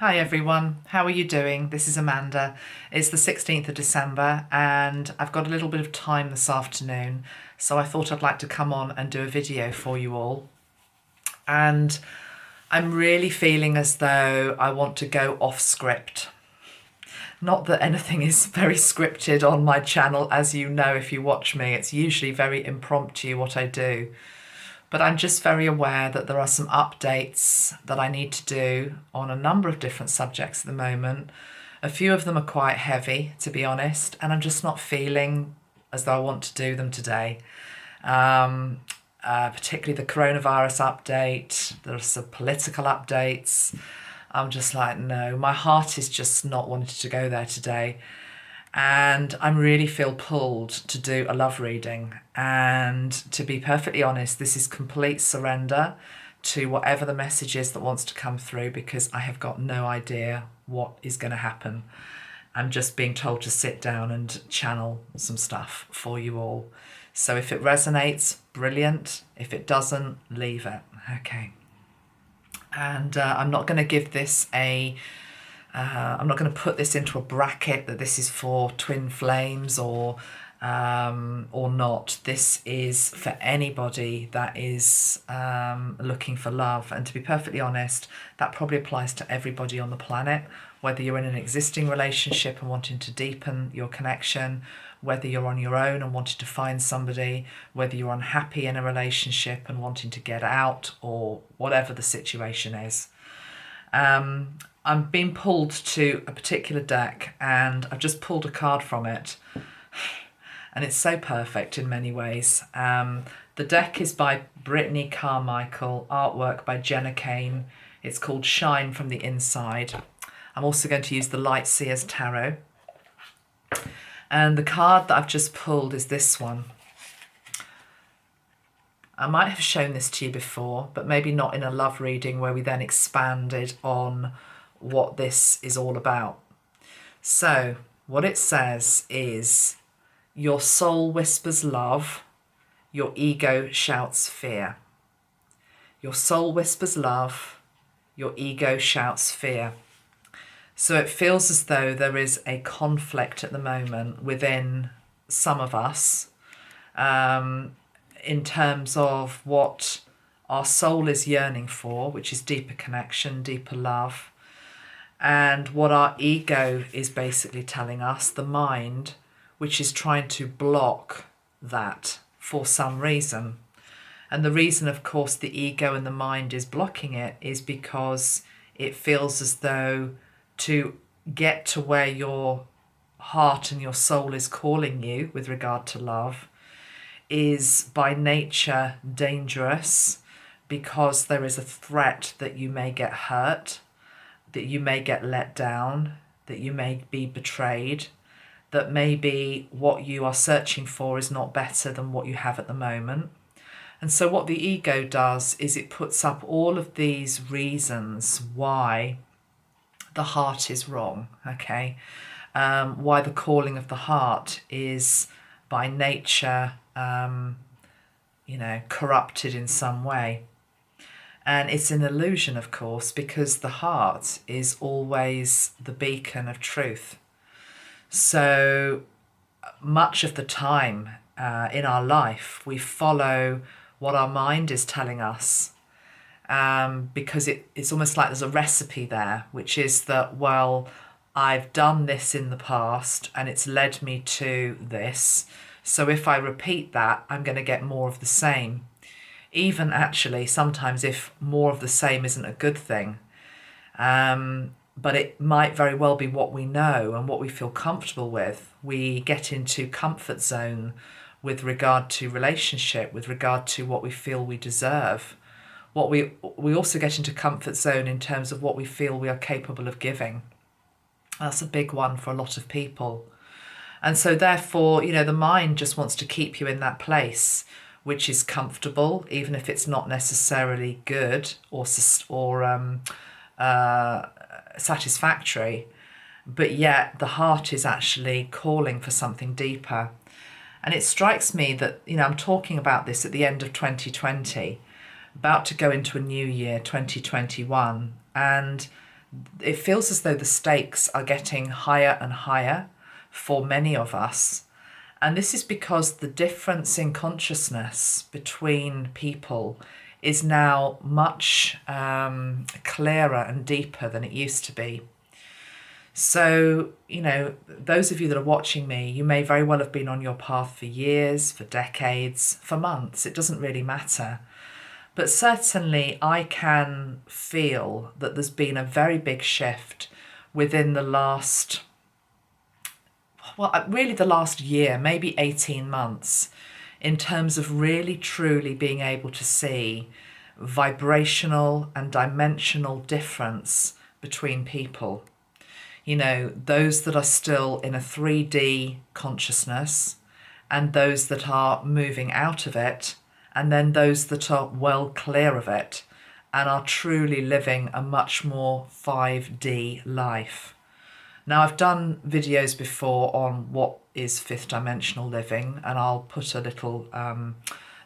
Hi everyone, how are you doing? This is Amanda. It's the 16th of December and I've got a little bit of time this afternoon, so I thought I'd like to come on and do a video for you all. And I'm really feeling as though I want to go off script. Not that anything is very scripted on my channel, as you know if you watch me. It's usually very impromptu what I do. But I'm just very aware that there are some updates that I need to do on a number of different subjects at the moment. A few of them are quite heavy, to be honest, and I'm just not feeling as though I want to do them today. Particularly the coronavirus update, there are some political updates. I'm just like, no, my heart is just not wanting to go there today. And I really feel pulled to do a love reading. And to be perfectly honest, this is complete surrender to whatever the message is that wants to come through, because I have got no idea what is going to happen. I'm just being told to sit down and channel some stuff for you all. So if it resonates, brilliant. If it doesn't, leave it. Okay. And I'm not going to give this I'm not going to put this into a bracket that this is for twin flames or not. This is for anybody that is looking for love. And to be perfectly honest, that probably applies to everybody on the planet, whether you're in an existing relationship and wanting to deepen your connection, whether you're on your own and wanting to find somebody, whether you're unhappy in a relationship and wanting to get out, or whatever the situation is. I'm being pulled to a particular deck and I've just pulled a card from it, and it's so perfect in many ways. The deck is by Brittney Carmichael, artwork by Jenna Kane. It's called Shine from the Inside. I'm also going to use the Lightseers tarot. And the card that I've just pulled is this one. I might have shown this to you before, but maybe not in a love reading where we then expanded on what this is all about. So what it says is, your soul whispers love, your ego shouts fear. Your soul whispers love, your ego shouts fear. So it feels as though there is a conflict at the moment within some of us, in terms of what our soul is yearning for, which is deeper connection, deeper love, and what our ego is basically telling us, the mind, which is trying to block that for some reason. And the reason, of course, the ego and the mind is blocking it is because it feels as though to get to where your heart and your soul is calling you with regard to love is by nature dangerous, because there is a threat that you may get hurt, that you may get let down, that you may be betrayed, that maybe what you are searching for is not better than what you have at the moment. And so what the ego does is it puts up all of these reasons why the heart is wrong, okay? Why the calling of the heart is by nature, corrupted in some way. And it's an illusion, of course, because the heart is always the beacon of truth. So much of the time in our life, we follow what our mind is telling us, because it's almost like there's a recipe there, which is that, well, I've done this in the past and it's led me to this. So if I repeat that, I'm going to get more of the same. Even actually, sometimes if more of the same isn't a good thing, but it might very well be what we know and what we feel comfortable with. We get into comfort zone with regard to relationship, with regard to what we feel we deserve. We also get into comfort zone in terms of what we feel we are capable of giving. That's a big one for a lot of people. And so therefore, the mind just wants to keep you in that place, which is comfortable, even if it's not necessarily good or satisfactory. But yet the heart is actually calling for something deeper. And it strikes me that, I'm talking about this at the end of 2020, about to go into a new year, 2021. And it feels as though the stakes are getting higher and higher for many of us. And this is because the difference in consciousness between people is now much clearer and deeper than it used to be. So, those of you that are watching me, you may very well have been on your path for years, for decades, for months. It doesn't really matter. But certainly I can feel that there's been a very big shift within the last, really the last year, maybe 18 months, in terms of really truly being able to see vibrational and dimensional difference between people. Those that are still in a 3D consciousness and those that are moving out of it, and then those that are well clear of it and are truly living a much more 5D life. Now, I've done videos before on what is fifth dimensional living, and I'll put a little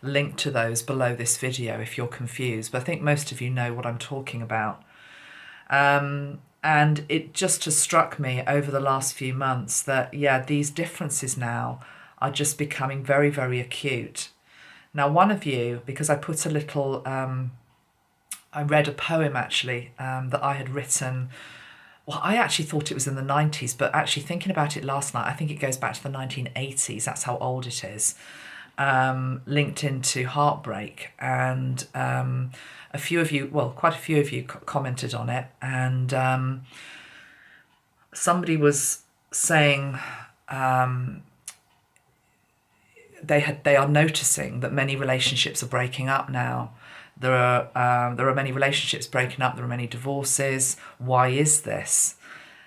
link to those below this video if you're confused, but I think most of you know what I'm talking about. And it just has struck me over the last few months that, these differences now are just becoming very, very acute. Now, one of you, because I put a little, I read a poem actually that I had written. Well, I actually thought it was in the 90s, but actually thinking about it last night, I think it goes back to the 1980s. That's how old it is. Linked into heartbreak. And a few of you, quite a few of you commented on it. And somebody was saying they are noticing that many relationships are breaking up now. There are many relationships breaking up. There are many divorces. Why is this?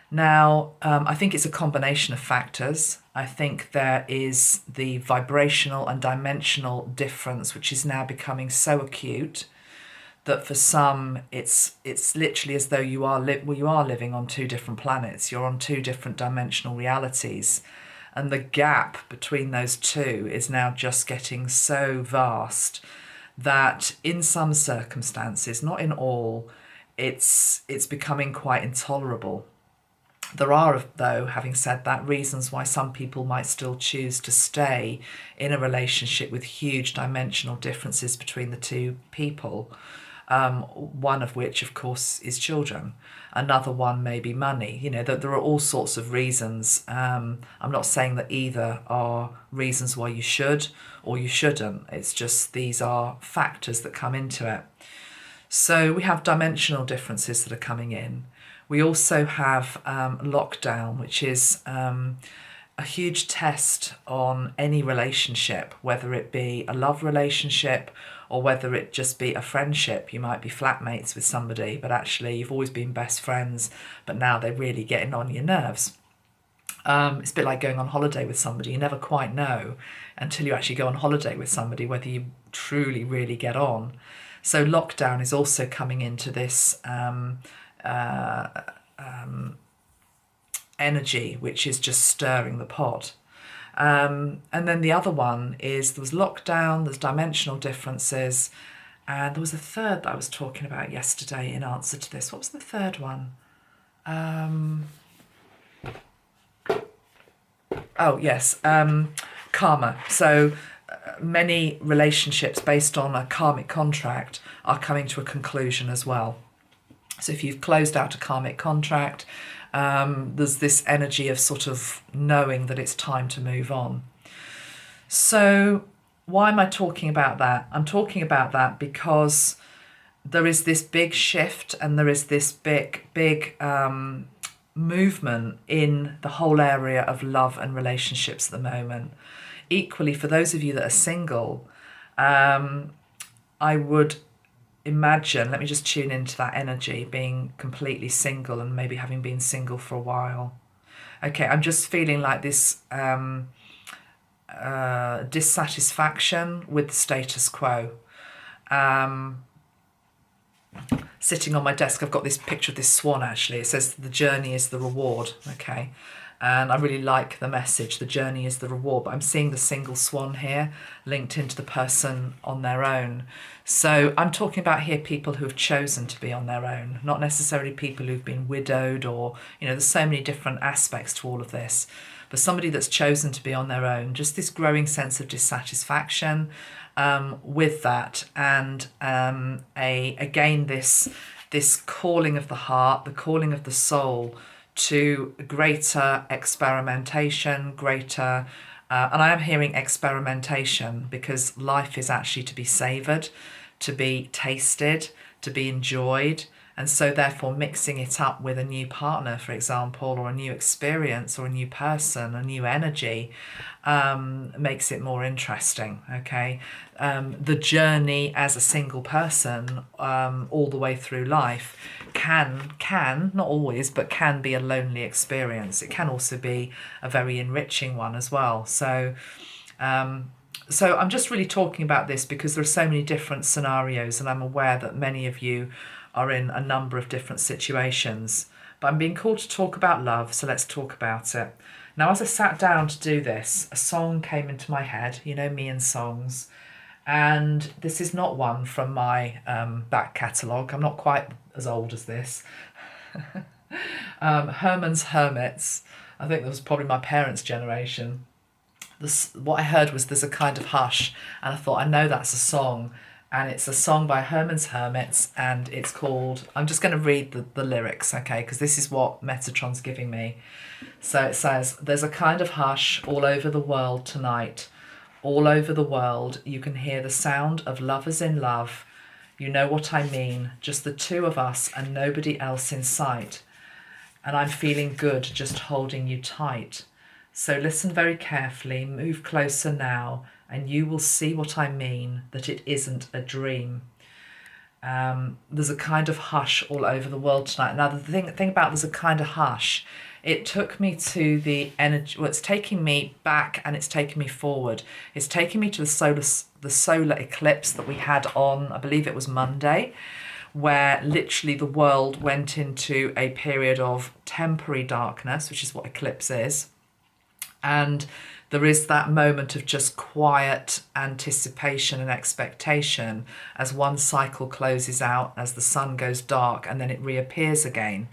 Now, I think it's a combination of factors. I think there is the vibrational and dimensional difference, which is now becoming so acute that for some it's literally as though you are living on two different planets. You're on two different dimensional realities. And the gap between those two is now just getting so vast that in some circumstances, not in all, it's becoming quite intolerable. There are, though, having said that, reasons why some people might still choose to stay in a relationship with huge dimensional differences between the two people. One of which, of course, is children. Another one may be money. There are all sorts of reasons. I'm not saying that either are reasons why you should or you shouldn't. It's just these are factors that come into it. So we have dimensional differences that are coming in. We also have lockdown, which is a huge test on any relationship, whether it be a love relationship or whether it just be a friendship. You might be flatmates with somebody, but actually you've always been best friends, but now they're really getting on your nerves. It's a bit like going on holiday with somebody. You never quite know until you actually go on holiday with somebody whether you truly, really get on. So lockdown is also coming into this energy, which is just stirring the pot. And then the other one is there was lockdown, there's dimensional differences, and there was a third that I was talking about yesterday in answer to this. What was the third one? Karma. So many relationships based on a karmic contract are coming to a conclusion as well. So if you've closed out a karmic contract, there's this energy of sort of knowing that it's time to move on. So why am I talking about that? I'm talking about that because there is this big shift and there is this big movement in the whole area of love and relationships at the moment. Equally, for those of you that are single, I would imagine, let me just tune into that energy, being completely single and maybe having been single for a while. Okay, I'm just feeling like this dissatisfaction with the status quo. Sitting on my desk, I've got this picture of this swan actually. It says the journey is the reward. Okay. And I really like the message, the journey is the reward. But I'm seeing the single swan here linked into the person on their own. So I'm talking about here people who have chosen to be on their own, not necessarily people who've been widowed or, there's so many different aspects to all of this. But somebody that's chosen to be on their own, just this growing sense of dissatisfaction with that. And again, this calling of the heart, the calling of the soul to greater experimentation, greater, and I am hearing experimentation because life is actually to be savoured, to be tasted, to be enjoyed. And so therefore mixing it up with a new partner, for example, or a new experience or a new person, a new energy, makes it more interesting, okay? The journey as a single person all the way through life can, not always, but can be a lonely experience. It can also be a very enriching one as well. So I'm just really talking about this because there are so many different scenarios, and I'm aware that many of you are in a number of different situations. But I'm being called to talk about love, so let's talk about it. Now, as I sat down to do this, a song came into my head, me and songs. And this is not one from my back catalogue. I'm not quite as old as this. Herman's Hermits. I think that was probably my parents' generation. What I heard was There's a Kind of Hush. And I thought, I know that's a song. And it's a song by Herman's Hermits. And it's called, I'm just going to read the lyrics, okay? Because this is what Metatron's giving me. So it says, there's a kind of hush all over the world tonight. All over the world, you can hear the sound of lovers in love. You know what I mean, just the two of us and nobody else in sight. And I'm feeling good just holding you tight. So listen very carefully, move closer now, and you will see what I mean, that it isn't a dream. There's a kind of hush all over the world tonight. Now, the thing about there's a kind of hush, it took me to the energy. Well, it's taking me back and it's taking me forward. It's taking me to the solar eclipse that we had on, I believe it was Monday, where literally the world went into a period of temporary darkness, which is what eclipse is. And there is that moment of just quiet anticipation and expectation as one cycle closes out, as the sun goes dark, and then it reappears again.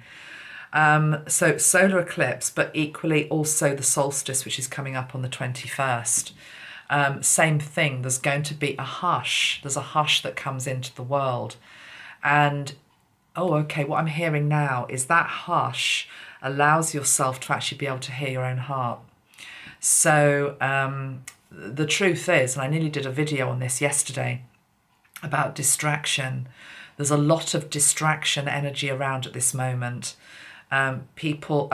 So solar eclipse, but equally also the solstice, which is coming up on the 21st. Same thing, there's going to be a hush. There's a hush that comes into the world. And, what I'm hearing now is that hush allows yourself to actually be able to hear your own heart. So the truth is, and I nearly did a video on this yesterday about distraction. There's a lot of distraction energy around at this moment. People,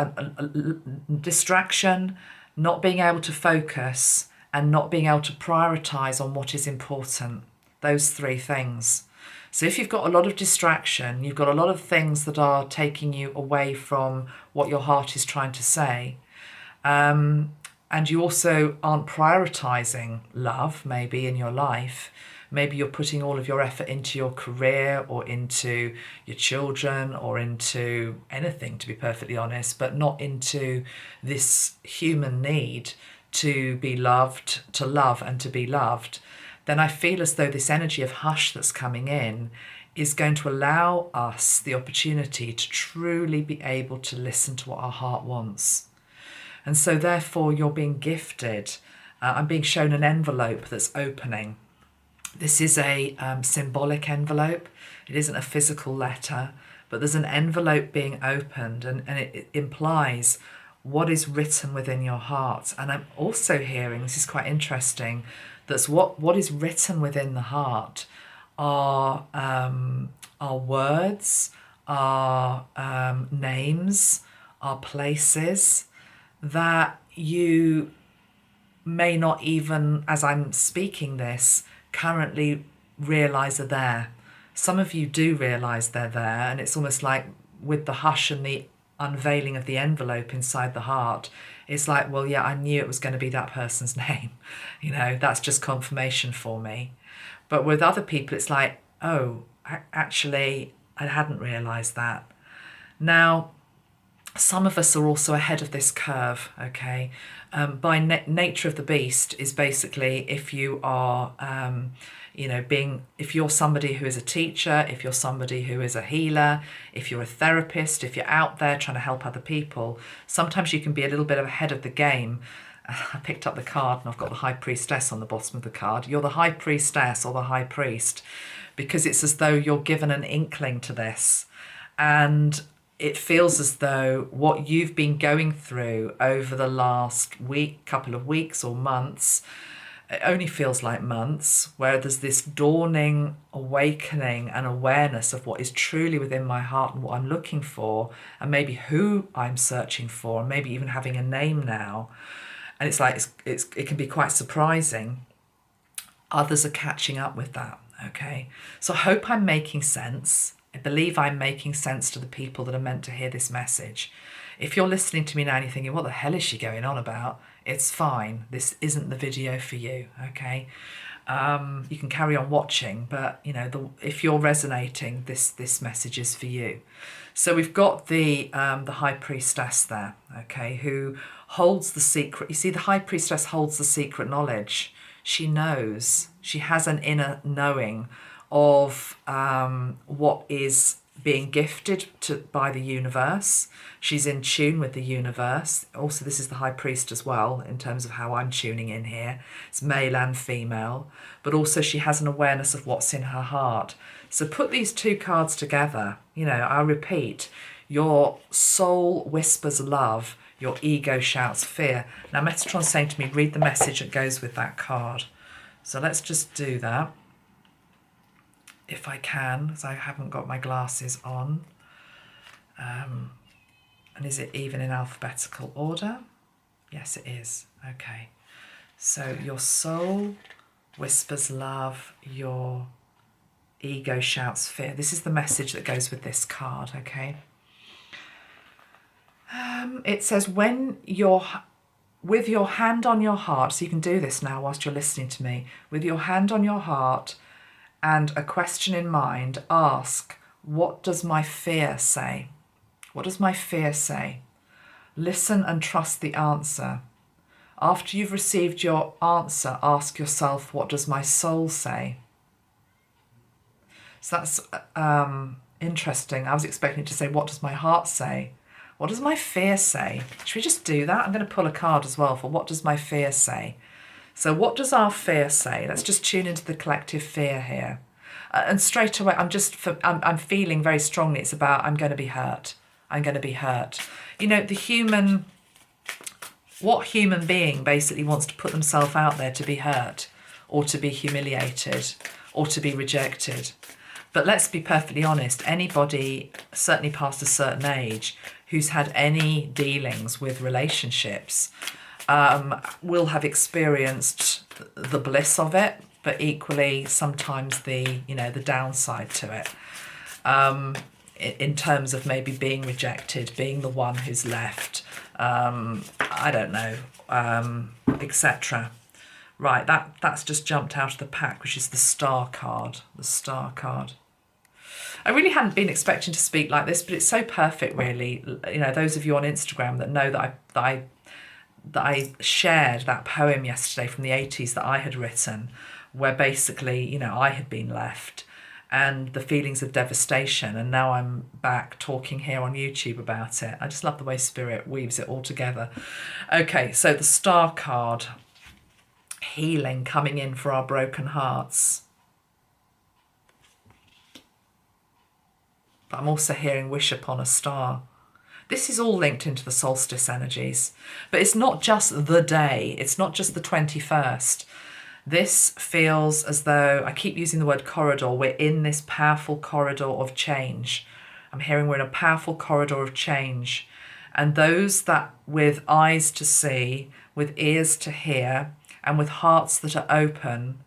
distraction, not being able to focus and not being able to prioritize on what is important. Those three things. So if you've got a lot of distraction, you've got a lot of things that are taking you away from what your heart is trying to say. And you also aren't prioritizing love, maybe, in your life. Maybe you're putting all of your effort into your career or into your children or into anything, to be perfectly honest, but not into this human need to be loved, to love and to be loved. Then I feel as though this energy of hush that's coming in is going to allow us the opportunity to truly be able to listen to what our heart wants. And so therefore you're being gifted. I'm being shown an envelope that's opening. This is a symbolic envelope. It isn't a physical letter, but there's an envelope being opened, and it implies what is written within your heart. And I'm also hearing, this is quite interesting, that's what is written within the heart are words, are names, are places that you may not even, as I'm speaking this, currently realise are there. Some of you do realise they're there, and it's almost like with the hush and the unveiling of the envelope inside the heart, it's like, well, yeah, I knew it was going to be that person's name. That's just confirmation for me. But with other people, it's like, oh, actually, I hadn't realised that. Now, some of us are also ahead of this curve, okay? By nature of the beast is basically if you are, if you're somebody who is a teacher, if you're somebody who is a healer, if you're a therapist, if you're out there trying to help other people, sometimes you can be a little bit ahead of the game. I picked up the card and I've got the High Priestess on the bottom of the card. You're the High Priestess or the High Priest because it's as though you're given an inkling to this. And it feels as though what you've been going through over the last week, couple of weeks or months, it only feels like months, where there's this dawning awakening and awareness of what is truly within my heart and what I'm looking for, and maybe who I'm searching for, and maybe even having a name now. And it's like it can be quite surprising. Others are catching up with that, okay? So I hope I'm making sense. I believe I'm making sense to the people that are meant to hear this message. If you're listening to me now and you're thinking, what the hell is she going on about? It's fine. This isn't the video for you, okay? You can carry on watching, but if you're resonating, this message is for you. So we've got the High Priestess there, okay, who holds the secret. You see, the High Priestess holds the secret knowledge. She knows. She has an inner knowing of what is being gifted by the universe. She's in tune with the universe. Also, this is the High Priest as well, in terms of how I'm tuning in here. It's male and female. But also she has an awareness of what's in her heart. So put these two cards together. I repeat, your soul whispers love, your ego shouts fear. Now, Metatron's saying to me, read the message that goes with that card. So let's just do that. If I can, because I haven't got my glasses on. And is it even in alphabetical order? Yes, it is. Okay. So your soul whispers love, your ego shouts fear. This is the message that goes with this card, okay? It says, with your hand on your heart, so you can do this now whilst you're listening to me, with your hand on your heart, and a question in mind, ask, what does my fear say? What does my fear say? Listen and trust the answer. After you've received your answer, ask yourself, what does my soul say? So that's interesting. I was expecting to say, what does my heart say? What does my fear say? Should we just do that? I'm going to pull a card as well for what does my fear say? So what does our fear say? Let's just tune into the collective fear here. And straight away, I'm feeling very strongly it's about I'm going to be hurt. I'm going to be hurt. What human being basically wants to put themselves out there to be hurt or to be humiliated or to be rejected? But let's be perfectly honest, anybody, certainly past a certain age, who's had any dealings with relationships will have experienced the bliss of it, but equally sometimes the downside to it. In terms of maybe being rejected, being the one who's left, I don't know, etc. Right, that's just jumped out of the pack, which is the Star card. The Star card. I really hadn't been expecting to speak like this, but it's so perfect, really. Those of you on Instagram that know that I shared that poem yesterday from the 80s that I had written, where basically, I had been left and the feelings of devastation, and now I'm back talking here on YouTube about it. I just love the way Spirit weaves it all together. Okay, so the Star card, healing coming in for our broken hearts. But I'm also hearing wish upon a star. This is all linked into the solstice energies, but it's not just the day. It's not just the 21st. This feels as though, I keep using the word corridor, we're in this powerful corridor of change. I'm hearing we're in a powerful corridor of change. And those that with eyes to see, with ears to hear, and with hearts that are open,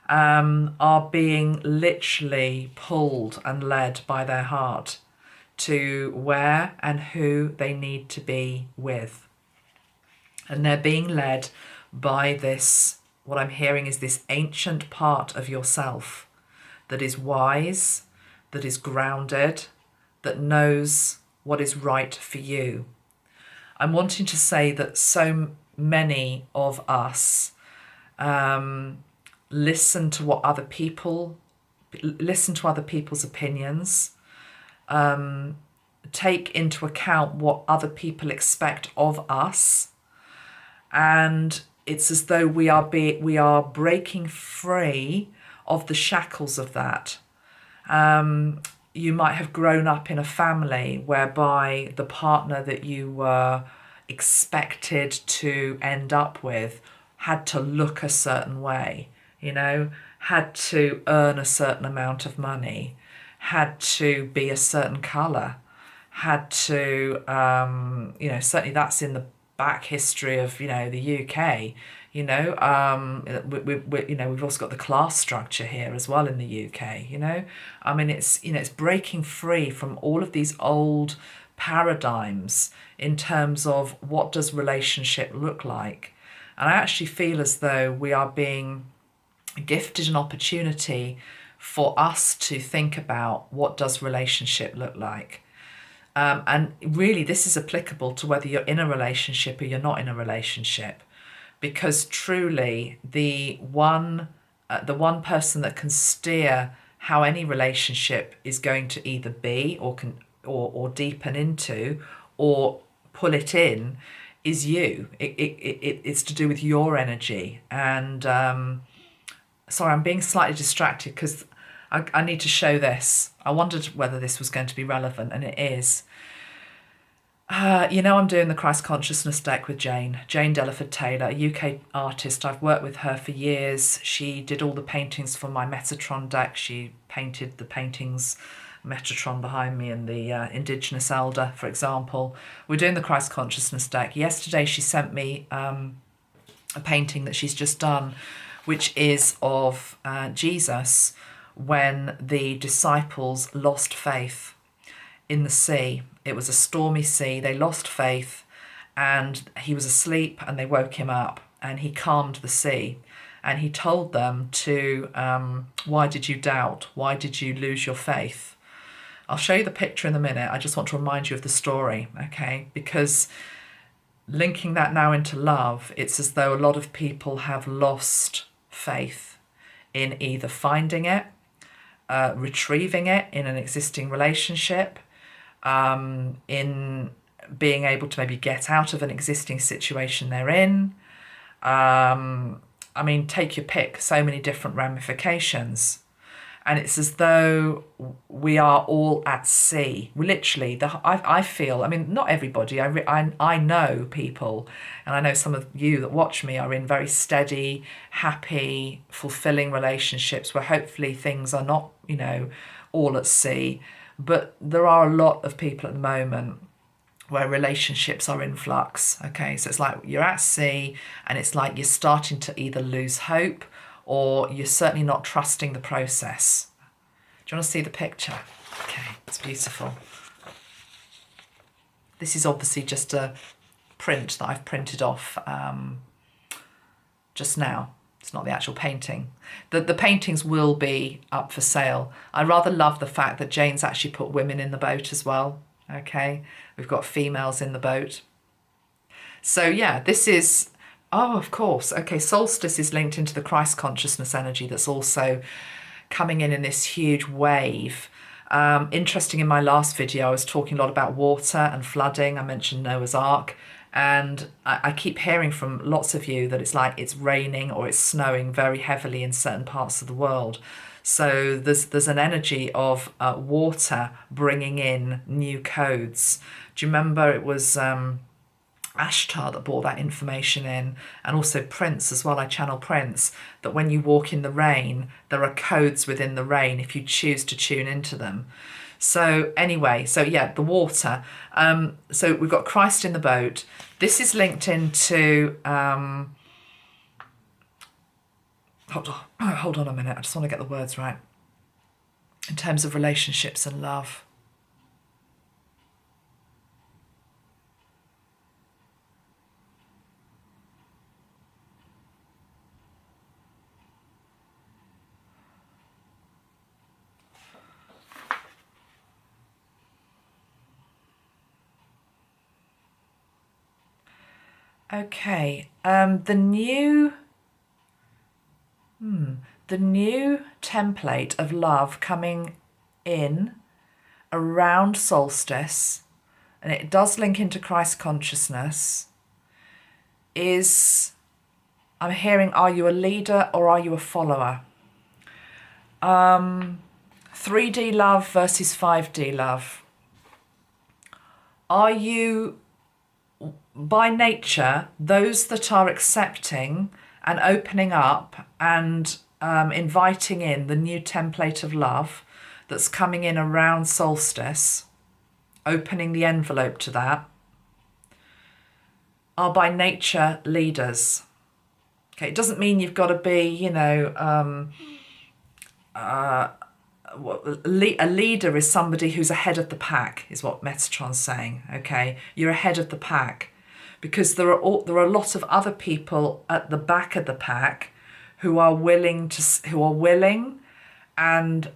are being literally pulled and led by their heart to where and who they need to be with. And they're being led by this, what I'm hearing is this ancient part of yourself that is wise, that is grounded, that knows what is right for you. I'm wanting to say that so many of us listen to other people's opinions, take into account what other people expect of us, and it's as though we are breaking free of the shackles of that. You might have grown up in a family whereby the partner that you were expected to end up with had to look a certain way, had to earn a certain amount of money, had to be a certain colour, had to, certainly that's in the back history of, the UK. We've also got the class structure here as well in the UK. It's breaking free from all of these old paradigms in terms of what does relationship look like. And I actually feel as though we are being gifted an opportunity for us to think about what does relationship look like. And really, this is applicable to whether you're in a relationship or you're not in a relationship, because truly, the one person that can steer how any relationship is going to either be or deepen into or pull it in is you. It's to do with your energy. And sorry, I'm being slightly distracted because I need to show this. I wondered whether this was going to be relevant, and it is. I'm doing the Christ Consciousness deck with Jane Delaford-Taylor, a UK artist. I've worked with her for years. She did all the paintings for my Metatron deck. She painted the paintings, Metatron behind me and the Indigenous Elder, for example. We're doing the Christ Consciousness deck. Yesterday she sent me a painting that she's just done, which is of Jesus when the disciples lost faith in the sea. It was a stormy sea. They lost faith and he was asleep and they woke him up and he calmed the sea and he told them to, why did you doubt? Why did you lose your faith? I'll show you the picture in a minute. I just want to remind you of the story, okay? Because linking that now into love, it's as though a lot of people have lost faith in either finding it, retrieving it in an existing relationship, in being able to maybe get out of an existing situation they're in. Take your pick, so many different ramifications. And it's as though we are all at sea. Literally, I feel, not everybody, I know people, and I know some of you that watch me are in very steady, happy, fulfilling relationships where hopefully things are not, all at sea. But there are a lot of people at the moment where relationships are in flux, okay? So it's like you're at sea and it's like you're starting to either lose hope or you're certainly not trusting the process. Do you want to see the picture? Okay, it's beautiful. This is obviously just a print that I've printed off just now. It's not the actual painting. The paintings will be up for sale. I rather love the fact that Jane's actually put women in the boat as well, okay? We've got females in the boat. So yeah, this is... Oh, of course. Okay, solstice is linked into the Christ consciousness energy that's also coming in this huge wave. Interesting, in my last video, I was talking a lot about water and flooding. I mentioned Noah's Ark. And I keep hearing from lots of you that it's like it's raining or it's snowing very heavily in certain parts of the world. So there's an energy of water bringing in new codes. Do you remember it was... Ashtar that brought that information in, and also Prince as well. I channel Prince, that when you walk in the rain, there are codes within the rain if you choose to tune into them. So anyway, so yeah, the water. So we've got Christ in the boat. This is linked into... hold on a minute. I just want to get the words right. In terms of relationships and love. Okay, the new template of love coming in around solstice, and it does link into Christ consciousness, is, I'm hearing, are you a leader or are you a follower? 3D love versus 5D love. Are you, by nature, those that are accepting and opening up and inviting in the new template of love that's coming in around solstice, opening the envelope to that, are by nature leaders? Okay, it doesn't mean you've got to be, a leader is somebody who's ahead of the pack, is what Metatron's saying. Okay, you're ahead of the pack, because there are a lot of other people at the back of the pack who are willing and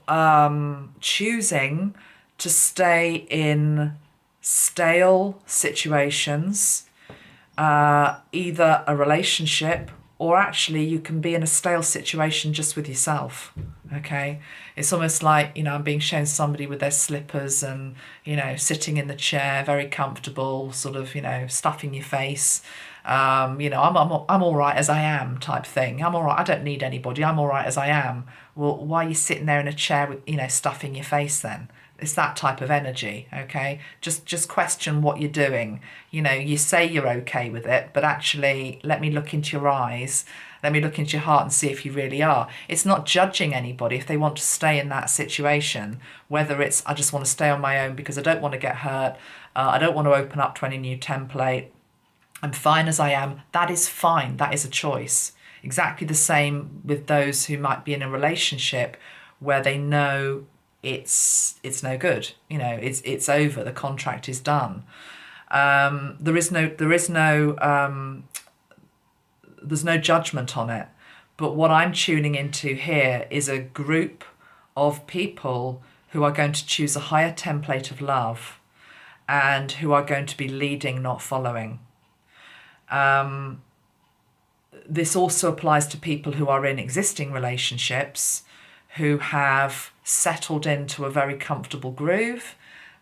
choosing to stay in stale situations, either a relationship, or actually you can be in a stale situation just with yourself. Okay, it's almost like, I'm being shown somebody with their slippers and, sitting in the chair, very comfortable, sort of, stuffing your face. I'm all right as I am type thing. I'm all right. I don't need anybody. I'm all right as I am. Well, why are you sitting there in a chair with, stuffing your face then? It's that type of energy, okay? Just question what you're doing. You say you're okay with it, but actually, let me look into your eyes. Let me look into your heart and see if you really are. It's not judging anybody if they want to stay in that situation, whether it's, I just want to stay on my own because I don't want to get hurt. I don't want to open up to any new template. I'm fine as I am. That is fine. That is a choice. Exactly the same with those who might be in a relationship where they know it's no good. It's over. The contract is done. There's no judgment on it. But what I'm tuning into here is a group of people who are going to choose a higher template of love and who are going to be leading, not following. This also applies to people who are in existing relationships who have settled into a very comfortable groove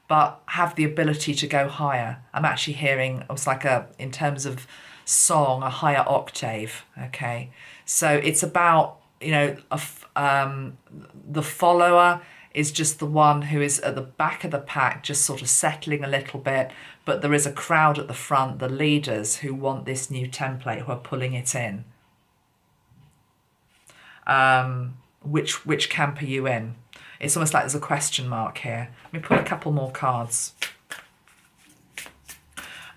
but have the ability to go higher. I'm actually hearing, it's like in terms of song, a higher octave. Okay, so it's about, the follower is just the one who is at the back of the pack, just sort of settling a little bit, but there is a crowd at the front, the leaders who want this new template, who are pulling it in. Which camp are you in? It's almost like there's a question mark here. Let me put a couple more cards.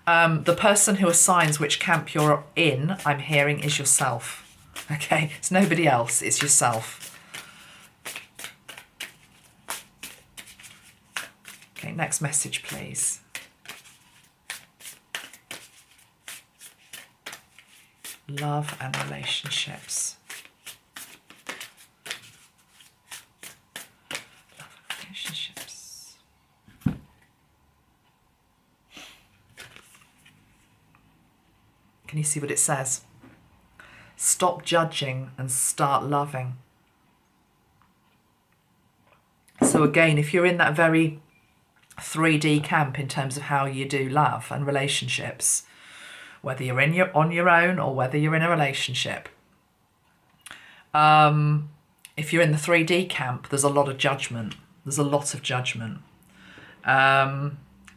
The person who assigns which camp you're in, I'm hearing, is yourself. Okay, it's nobody else, it's yourself. Okay, next message, please. Love and relationships. Love and relationships. Can you see what it says? Stop judging and start loving. So again, if you're in that very 3D camp in terms of how you do love and relationships, whether you're on your own or whether you're in a relationship, if you're in the 3D camp, there's a lot of judgment. There's a lot of judgment.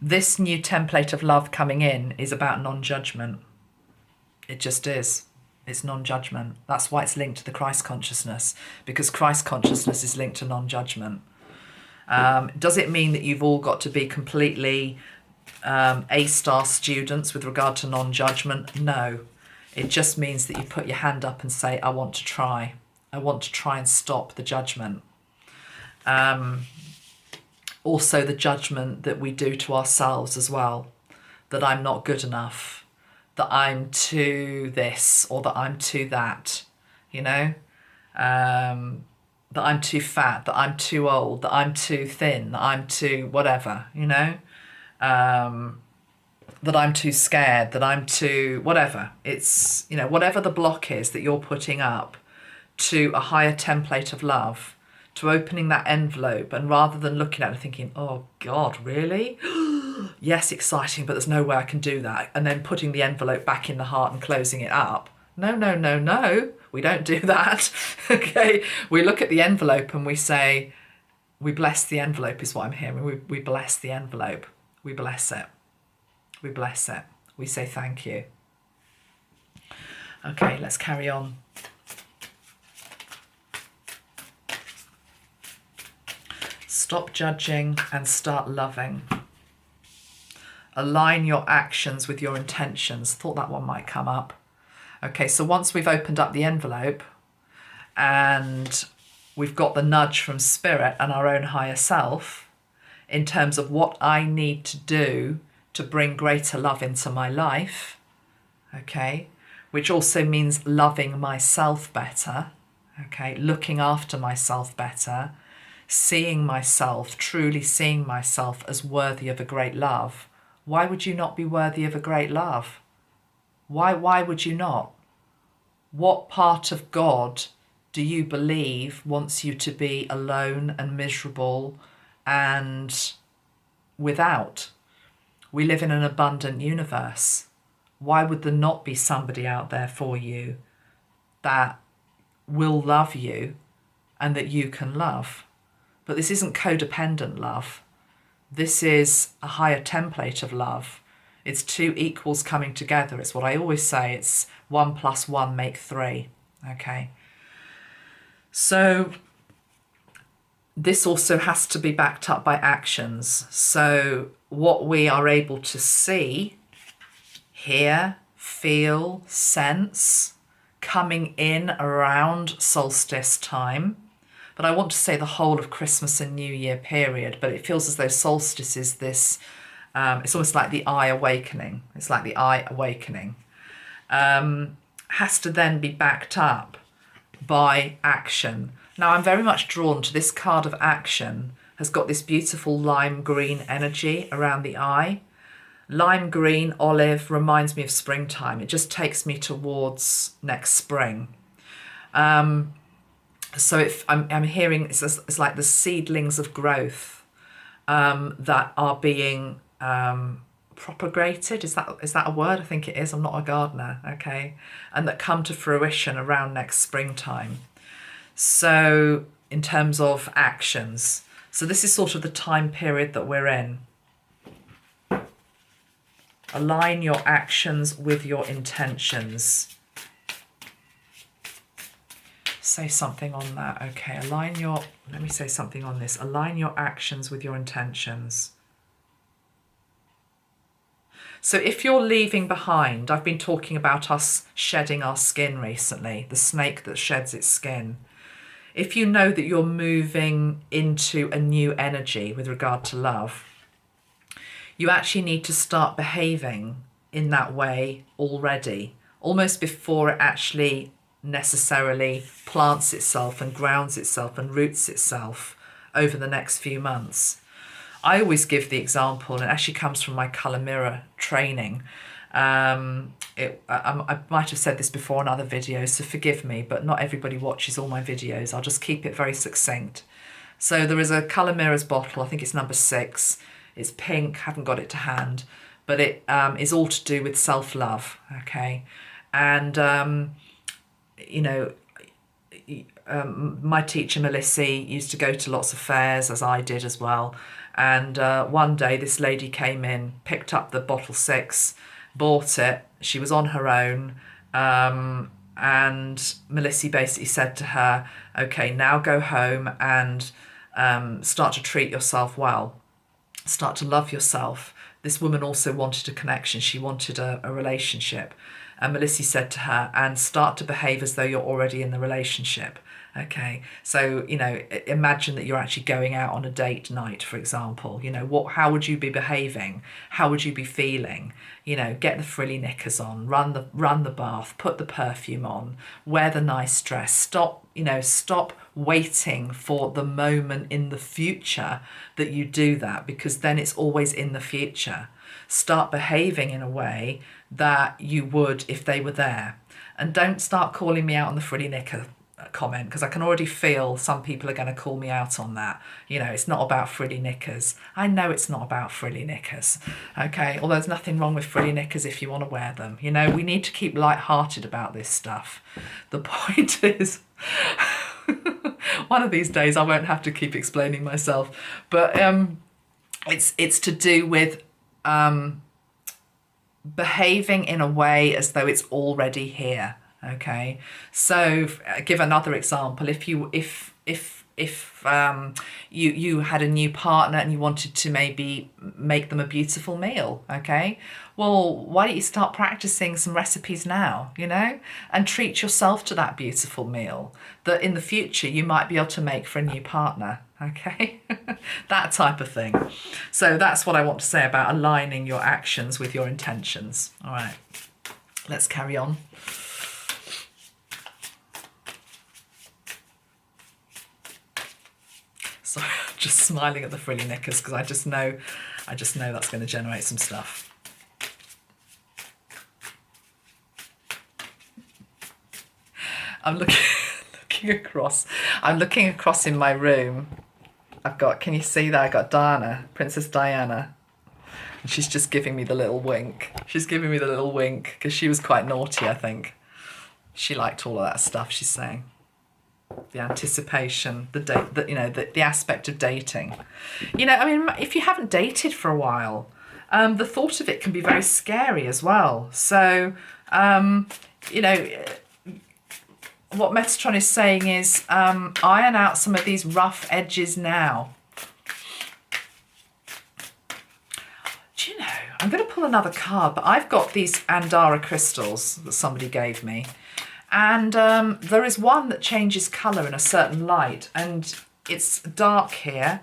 This new template of love coming in is about non-judgment. It just is. It's non-judgment. That's why it's linked to the Christ consciousness, because Christ consciousness is linked to non-judgment. Does it mean that you've all got to be completely A-star students with regard to non-judgment? No. It just means that you put your hand up and say, I want to try. I want to try and stop the judgment. Also the judgment that we do to ourselves as well, that I'm not good enough, that I'm too this or that I'm too that, that I'm too fat, that I'm too old, that I'm too thin, that I'm too whatever, that I'm too scared, that I'm too whatever. It's, you know, whatever the block is that you're putting up to a higher template of love, to opening that envelope, and rather than looking at it and thinking, oh God, really? Yes, exciting, but there's no way I can do that. And then putting the envelope back in the heart and closing it up. No, no, no, no. We don't do that. Okay. We look at the envelope and we say, we bless the envelope is what I'm hearing. We bless the envelope. We bless it. We bless it. We say thank you. Okay, let's carry on. Stop judging and start loving. Align your actions with your intentions. Thought that one might come up. Okay, so once we've opened up the envelope and we've got the nudge from spirit and our own higher self in terms of what I need to do to bring greater love into my life, okay, which also means loving myself better, okay, looking after myself better, seeing myself, truly seeing myself as worthy of a great love. Why would you not be worthy of a great love? Why would you not? What part of God do you believe wants you to be alone and miserable and without? We live in an abundant universe. Why would there not be somebody out there for you that will love you and that you can love? But this isn't codependent love. This is a higher template of love. It's two equals coming together. It's what I always say. It's 1 + 1 make 3. Okay. So this also has to be backed up by actions. So what we are able to see, hear, feel, sense coming in around solstice time. But I want to say the whole of Christmas and New Year period, but it feels as though solstice is this, it's almost like the eye awakening. It's like the eye awakening. Has to then be backed up by action. Now I'm very much drawn to this card of action. Has got this beautiful lime green energy around the eye. Lime green, olive reminds me of springtime. It just takes me towards next spring. So if I'm hearing it's like the seedlings of growth that are being propagated. Is that a word? I think it is. I'm not a gardener. Okay, and that come to fruition around next springtime. So in terms of actions, so this is sort of the time period that we're in. Align your actions with your intentions. Say something on that. Okay, let me say something on this. Align your actions with your intentions. So if you're leaving behind, I've been talking about us shedding our skin recently, the snake that sheds its skin. If you know that you're moving into a new energy with regard to love, you actually need to start behaving in that way already, almost before it actually necessarily plants itself and grounds itself and roots itself over the next few months. I always give the example, and it actually comes from my colour mirror training. I might have said this before in other videos, so forgive me, but not everybody watches all my videos. I'll just keep it very succinct. So there is a colour mirrors bottle, I think it's number 6. It's pink, haven't got it to hand, but it is all to do with self-love, okay? And, you know, my teacher, Melissa, used to go to lots of fairs, as I did as well. And one day this lady came in, picked up the bottle 6, bought it. She was on her own. And Melissa basically said to her, okay, now go home and start to treat yourself well. Start to love yourself. This woman also wanted a connection. She wanted a relationship. And Melissa said to her, and start to behave as though you're already in the relationship. Okay, so, imagine that you're actually going out on a date night, for example. How would you be behaving? How would you be feeling? Get the frilly knickers on, run the bath, put the perfume on, wear the nice dress. Stop waiting for the moment in the future that you do that, because then it's always in the future. Start behaving in a way that you would if they were there. And don't start calling me out on the frilly knicker comment, because I can already feel some people are going to call me out on that. It's not about frilly knickers. I know it's not about frilly knickers. Okay, although there's nothing wrong with frilly knickers if you want to wear them. We need to keep light-hearted about this stuff. The point is, one of these days I won't have to keep explaining myself, but it's to do with behaving in a way as though it's already here. Okay, so give another example. If you had a new partner and you wanted to maybe make them a beautiful meal, okay, well, why don't you start practicing some recipes now, and treat yourself to that beautiful meal that in the future you might be able to make for a new partner. Okay, that type of thing. So that's what I want to say about aligning your actions with your intentions. All right, let's carry on. Sorry, I'm just smiling at the frilly knickers because I just know that's going to generate some stuff. I'm looking across. I'm looking across in my room. Can you see that? I got Diana, Princess Diana. And she's just giving me the little wink. She's giving me the little wink because she was quite naughty, I think. She liked all of that stuff, she's saying. The anticipation, the aspect of dating. If you haven't dated for a while, the thought of it can be very scary as well. So, what Metatron is saying is iron out some of these rough edges now. Do you know, I'm going to pull another card, but I've got these Andara crystals that somebody gave me. And there is one that changes colour in a certain light, and it's dark here,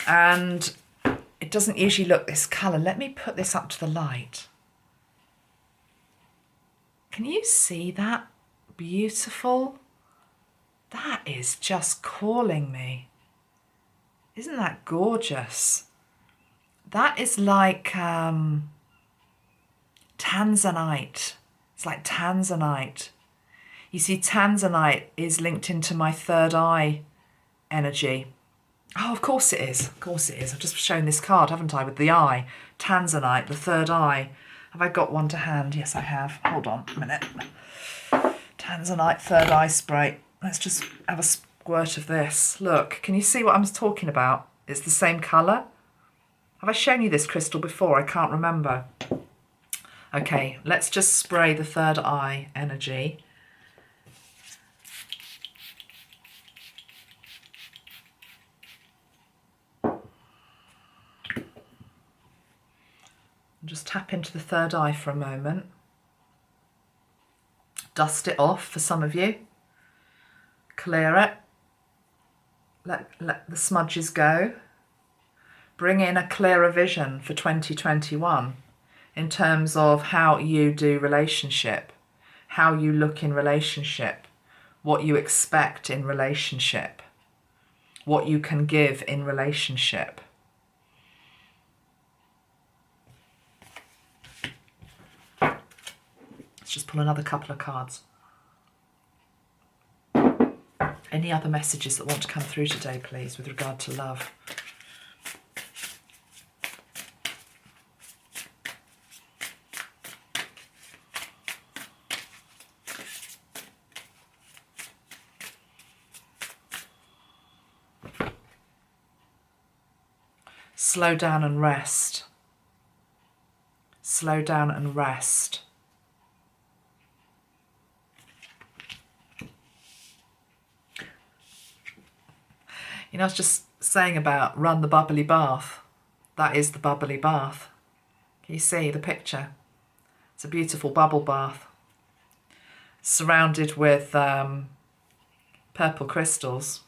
and it doesn't usually look this colour. Let me put this up to the light. Can you see that? Beautiful. That is just calling me. Isn't that gorgeous? That is like tanzanite. It's like tanzanite. You see, tanzanite is linked into my third eye energy. Oh, of course it is. Of course it is. I've just shown this card, haven't I, with the eye. Tanzanite, the third eye. Have I got one to hand? Yes, I have. Hold on a minute. Tanzanite third eye spray. Let's just have a squirt of this. Look, can you see what I'm talking about? It's the same colour. Have I shown you this crystal before? I can't remember. Okay, let's just spray the third eye energy. Just tap into the third eye for a moment. Dust it off for some of you. Clear it. Let the smudges go. Bring in a clearer vision for 2021 in terms of how you do relationship, how you look in relationship, what you expect in relationship, what you can give in relationship. Just pull another couple of cards. Any other messages that want to come through today, please, with regard to love? Slow down and rest. Slow down and rest. I was just saying about run the bubbly bath. That is the bubbly bath. Can you see the picture? It's a beautiful bubble bath. Surrounded with purple crystals,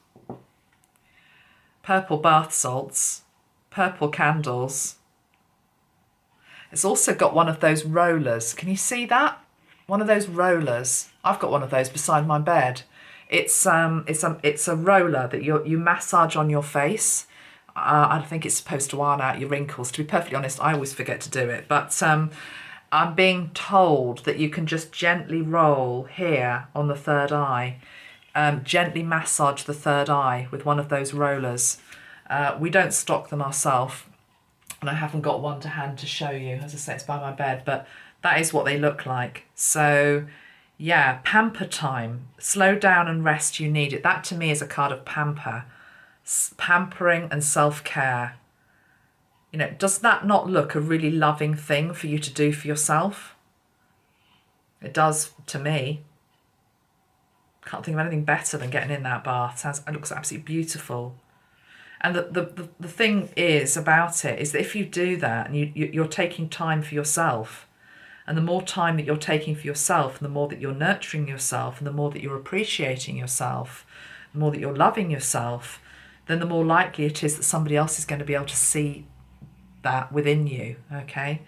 purple bath salts, purple candles. It's also got one of those rollers. Can you see that? One of those rollers. I've got one of those beside my bed. It's a roller that you massage on your face. I think it's supposed to iron out your wrinkles. To be perfectly honest, I always forget to do it. But I'm being told that you can just gently roll here on the third eye, gently massage the third eye with one of those rollers. We don't stock them ourselves, and I haven't got one to hand to show you. As I say, it's by my bed, but that is what they look like. So yeah, pamper time. Slow down and rest, you need it. That to me is a card of pampering and self-care. You know, does that not look a really loving thing for you to do for yourself? It does to me. Can't think of anything better than getting in that bath. It looks absolutely beautiful. And the thing is about it is that if you do that and you're taking time for yourself, and the more time that you're taking for yourself, and the more that you're nurturing yourself, and the more that you're appreciating yourself, the more that you're loving yourself, then the more likely it is that somebody else is going to be able to see that within you, okay?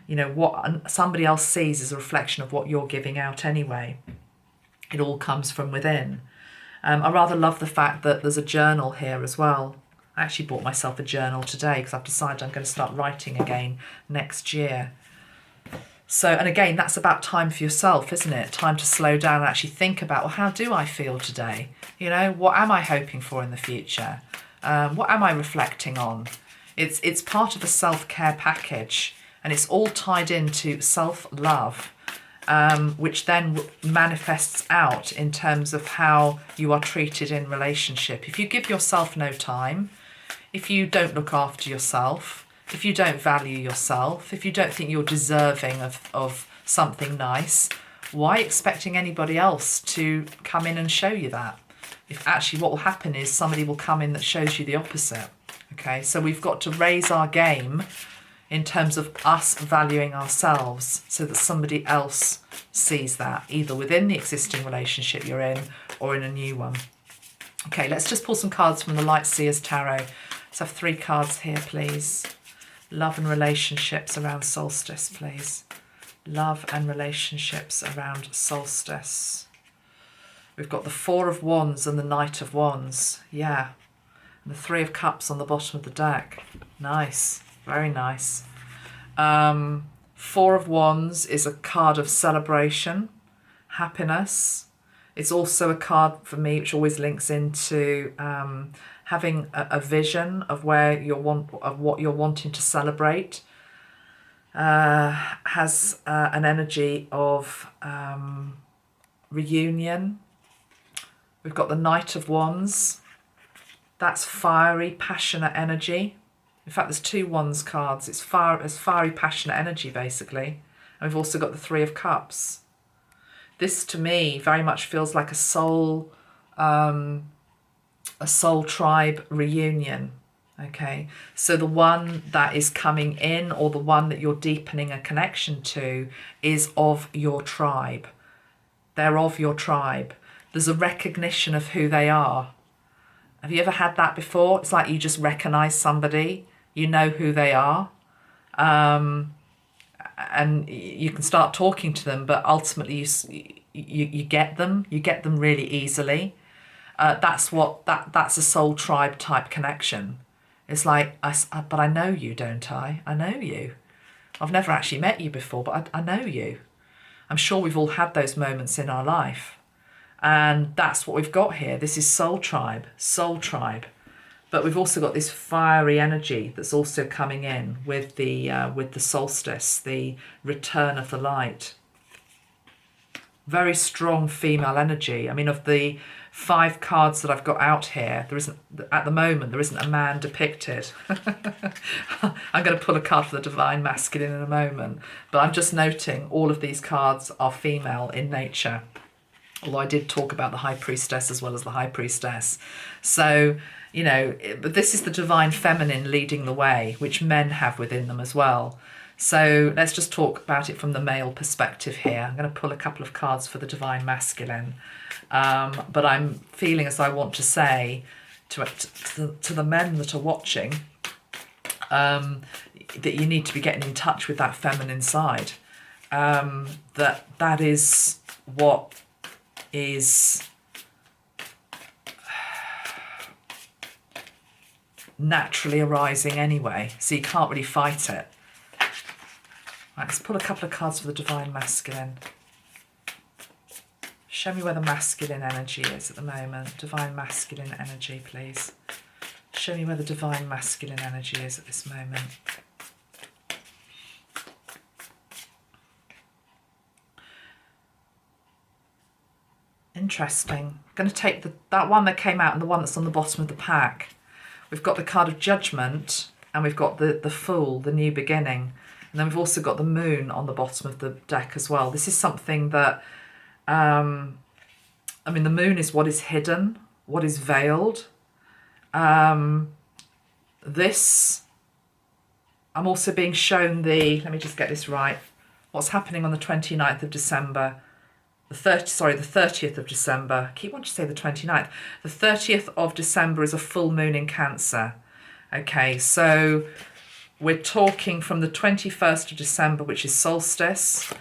You know, what somebody else sees is a reflection of what you're giving out anyway. It all comes from within. I rather love the fact that there's a journal here as well. I actually bought myself a journal today because I've decided I'm going to start writing again next year. So, and again, that's about time for yourself, isn't it? Time to slow down and actually think about, well, how do I feel today? You know, what am I hoping for in the future? What am I reflecting on? It's part of a self-care package, and it's all tied into self-love, which then manifests out in terms of how you are treated in relationship. If you give yourself no time, if you don't look after yourself, if you don't value yourself, if you don't think you're deserving of something nice, why expecting anybody else to come in and show you that? If actually what will happen is somebody will come in that shows you the opposite. Okay, so we've got to raise our game in terms of us valuing ourselves so that somebody else sees that, either within the existing relationship you're in or in a new one. Okay, let's just pull some cards from the Lightseers Tarot. Let's have 3 cards here, please. Love and relationships around solstice, please. Love and relationships around solstice. We've got the 4 of Wands and the Knight of Wands. Yeah. And the 3 of Cups on the bottom of the deck. Nice. Very nice. 4 of Wands is a card of celebration, happiness. It's also a card for me which always links into having a vision of what you're wanting to celebrate. Has an energy of reunion. We've got the Knight of Wands. That's fiery, passionate energy. In fact, there's 2 Wands cards. It's fiery, passionate energy, basically. And we've also got the 3 of Cups. This, to me, very much feels like a soul tribe reunion. Okay, so the one that is coming in, or the one that you're deepening a connection to, is of your tribe. They're of your tribe. There's a recognition of who they are. Have you ever had that before? It's like you just recognize somebody, you know who they are, and you can start talking to them, but ultimately you get them really easily. That's a soul tribe type connection. It's like, but I know you, don't I? I know you. I've never actually met you before, but I know you. I'm sure we've all had those moments in our life. And that's what we've got here. This is soul tribe. But we've also got this fiery energy that's also coming in with the solstice, the return of the light. Very strong female energy. I mean, of the 5 cards that I've got out here, at the moment there isn't a man depicted. I'm going to pull a card for the Divine Masculine in a moment, but I'm just noting all of these cards are female in nature, although I did talk about the High Priestess as well as the High Priestess. So, but this is the Divine Feminine leading the way, which men have within them as well. So let's just talk about it from the male perspective here. I'm going to pull a couple of cards for the Divine Masculine. But I'm feeling as I want to say to the men that are watching, that you need to be getting in touch with that feminine side. That is what is naturally arising anyway, so you can't really fight it. Right, let's pull a couple of cards for the Divine Masculine. Show me where the masculine energy is at the moment. Divine Masculine energy, please. Show me where the Divine Masculine energy is at this moment. Interesting. I'm going to take that one that came out and the one that's on the bottom of the pack. We've got the card of Judgment, and we've got the Fool, the new beginning. And then we've also got the Moon on the bottom of the deck as well. This is something that, I mean, the Moon is what is hidden, what is veiled. This, I'm also being shown let me just get this right, what's happening on the 29th of December. The 30th of December. I keep wanting to say the 29th. The 30th of December is a full moon in Cancer. Okay, so we're talking from the 21st of December, which is solstice,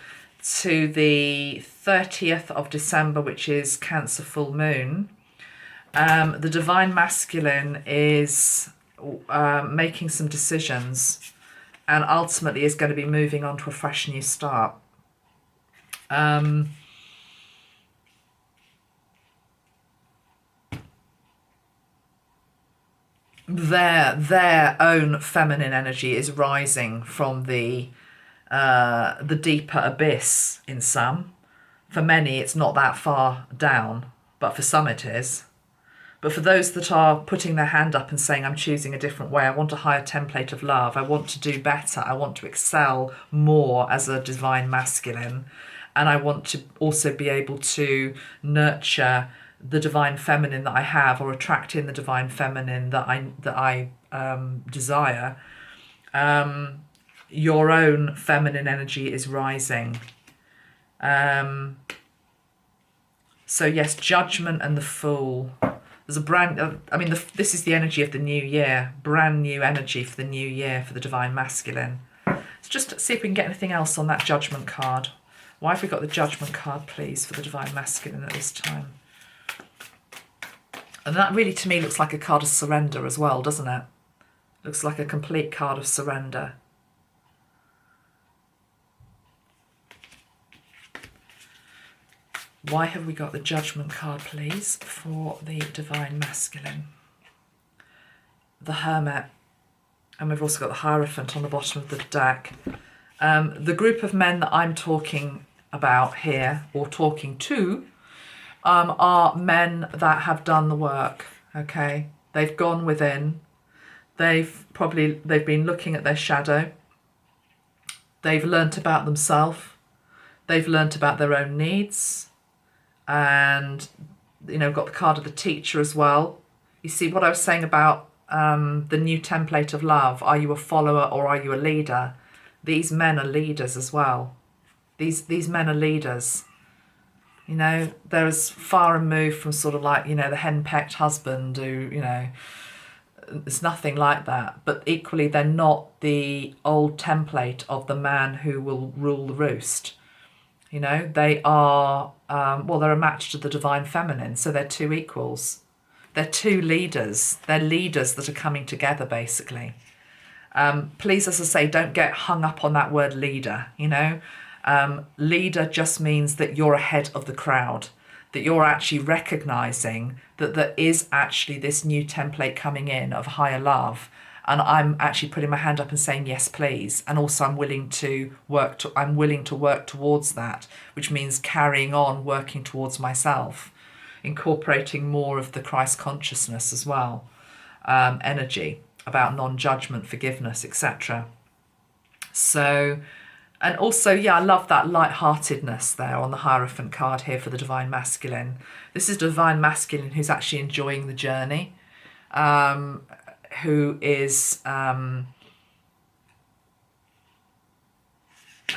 to the 30th of December, which is Cancer full moon. The Divine Masculine is making some decisions and ultimately is going to be moving on to a fresh new start. Their own feminine energy is rising from the deeper abyss in some. For many, it's not that far down, but for some it is. But for those that are putting their hand up and saying, I'm choosing a different way, I want a higher template of love, I want to do better, I want to excel more as a Divine Masculine, and I want to also be able to nurture the Divine Feminine that I have, or attract in the Divine Feminine that I desire. Your own feminine energy is rising. So yes, Judgment and the Fool. There's a this is the energy of the new year, brand new energy for the new year for the Divine Masculine. Let's just see if we can get anything else on that Judgment card. Why have we got the Judgment card, please, for the Divine Masculine at this time? And that really, to me, looks like a card of surrender as well, doesn't it? Looks like a complete card of surrender. Why have we got the Judgment card, please, for the Divine Masculine? The Hermit. And we've also got the Hierophant on the bottom of the deck. The group of men that I'm talking about here, or talking to, are men that have done the work, okay? They've gone within. They've been looking at their shadow. They've learnt about themselves. They've learnt about their own needs. And, got the card of the Teacher as well. You see what I was saying about the new template of love. Are you a follower or are you a leader? These men are leaders as well. These men are leaders. They're as far removed from sort of like, the henpecked husband who, it's nothing like that. But equally, they're not the old template of the man who will rule the roost. They are, they're a match to the Divine Feminine, so they're two equals. They're two leaders. They're leaders that are coming together, basically. Please, as I say, don't get hung up on that word leader, Leader just means that you're ahead of the crowd, that you're actually recognising that there is actually this new template coming in of higher love, and I'm actually putting my hand up and saying yes please, and also I'm willing to work towards that, which means carrying on working towards myself, incorporating more of the Christ consciousness as well, energy about non-judgment, forgiveness, etc. So, and also, I love that lightheartedness there on the Hierophant card here for the Divine Masculine. This is Divine Masculine who's actually enjoying the journey, who is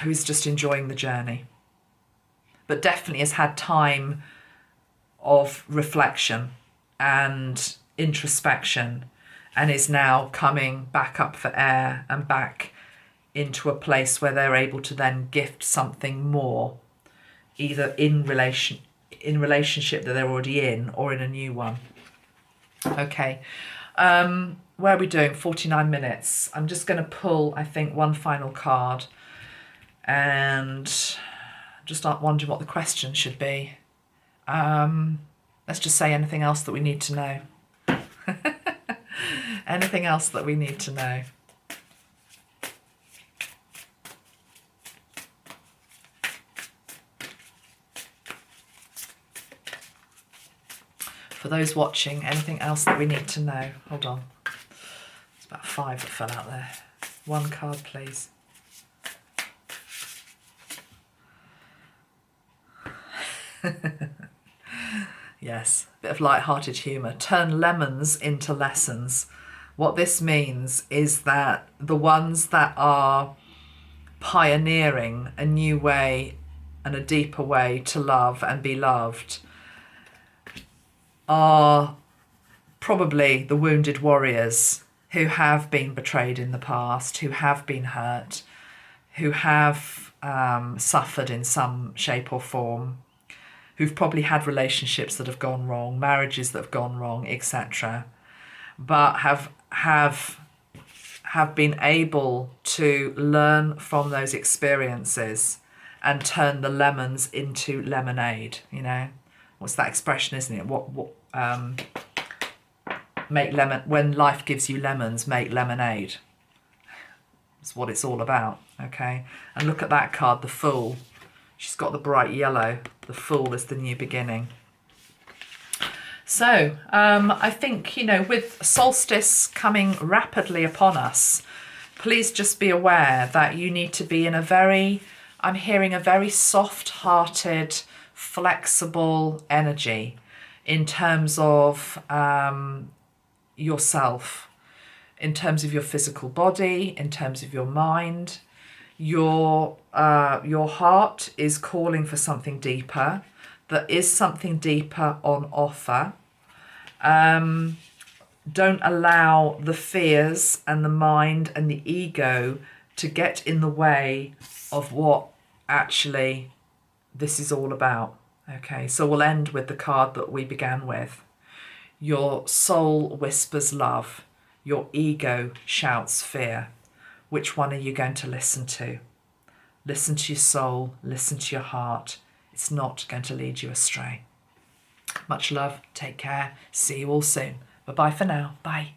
who's just enjoying the journey, but definitely has had time of reflection and introspection, and is now coming back up for air and back into a place where they're able to then gift something more, either in relationship that they're already in or in a new one. Okay, where are we doing? 49 minutes. I'm just going to pull, I think, one final card, and just start wondering what the question should be. Let's just say anything else that we need to know. Anything else that we need to know. For those watching, anything else that we need to know? Hold on. It's about 5 that fell out there. One card, please. Yes, bit of light-hearted humour. Turn lemons into lessons. What this means is that the ones that are pioneering a new way and a deeper way to love and be loved are probably the wounded warriors who have been betrayed in the past, who have been hurt, who have suffered in some shape or form, who've probably had relationships that have gone wrong, marriages that have gone wrong, etc., but have been able to learn from those experiences and turn the lemons into lemonade. You know, what's that expression, isn't it? Make lemon, when life gives you lemons, make lemonade. That's what it's all about. Okay, and look at that card, the Fool. She's got the bright yellow. The Fool is the new beginning. So I think, you know, with solstice coming rapidly upon us, please just be aware that you need to be in a very, I'm hearing a very soft-hearted, flexible energy in terms of yourself, in terms of your physical body, in terms of your mind. Your heart is calling for something deeper. There is something deeper on offer. Don't allow the fears and the mind and the ego to get in the way of what actually this is all about. Okay, so we'll end with the card that we began with. Your soul whispers love. Your ego shouts fear. Which one are you going to listen to? Listen to your soul, listen to your heart. It's not going to lead you astray. Much love, take care, see you all soon. Bye-bye for now, bye.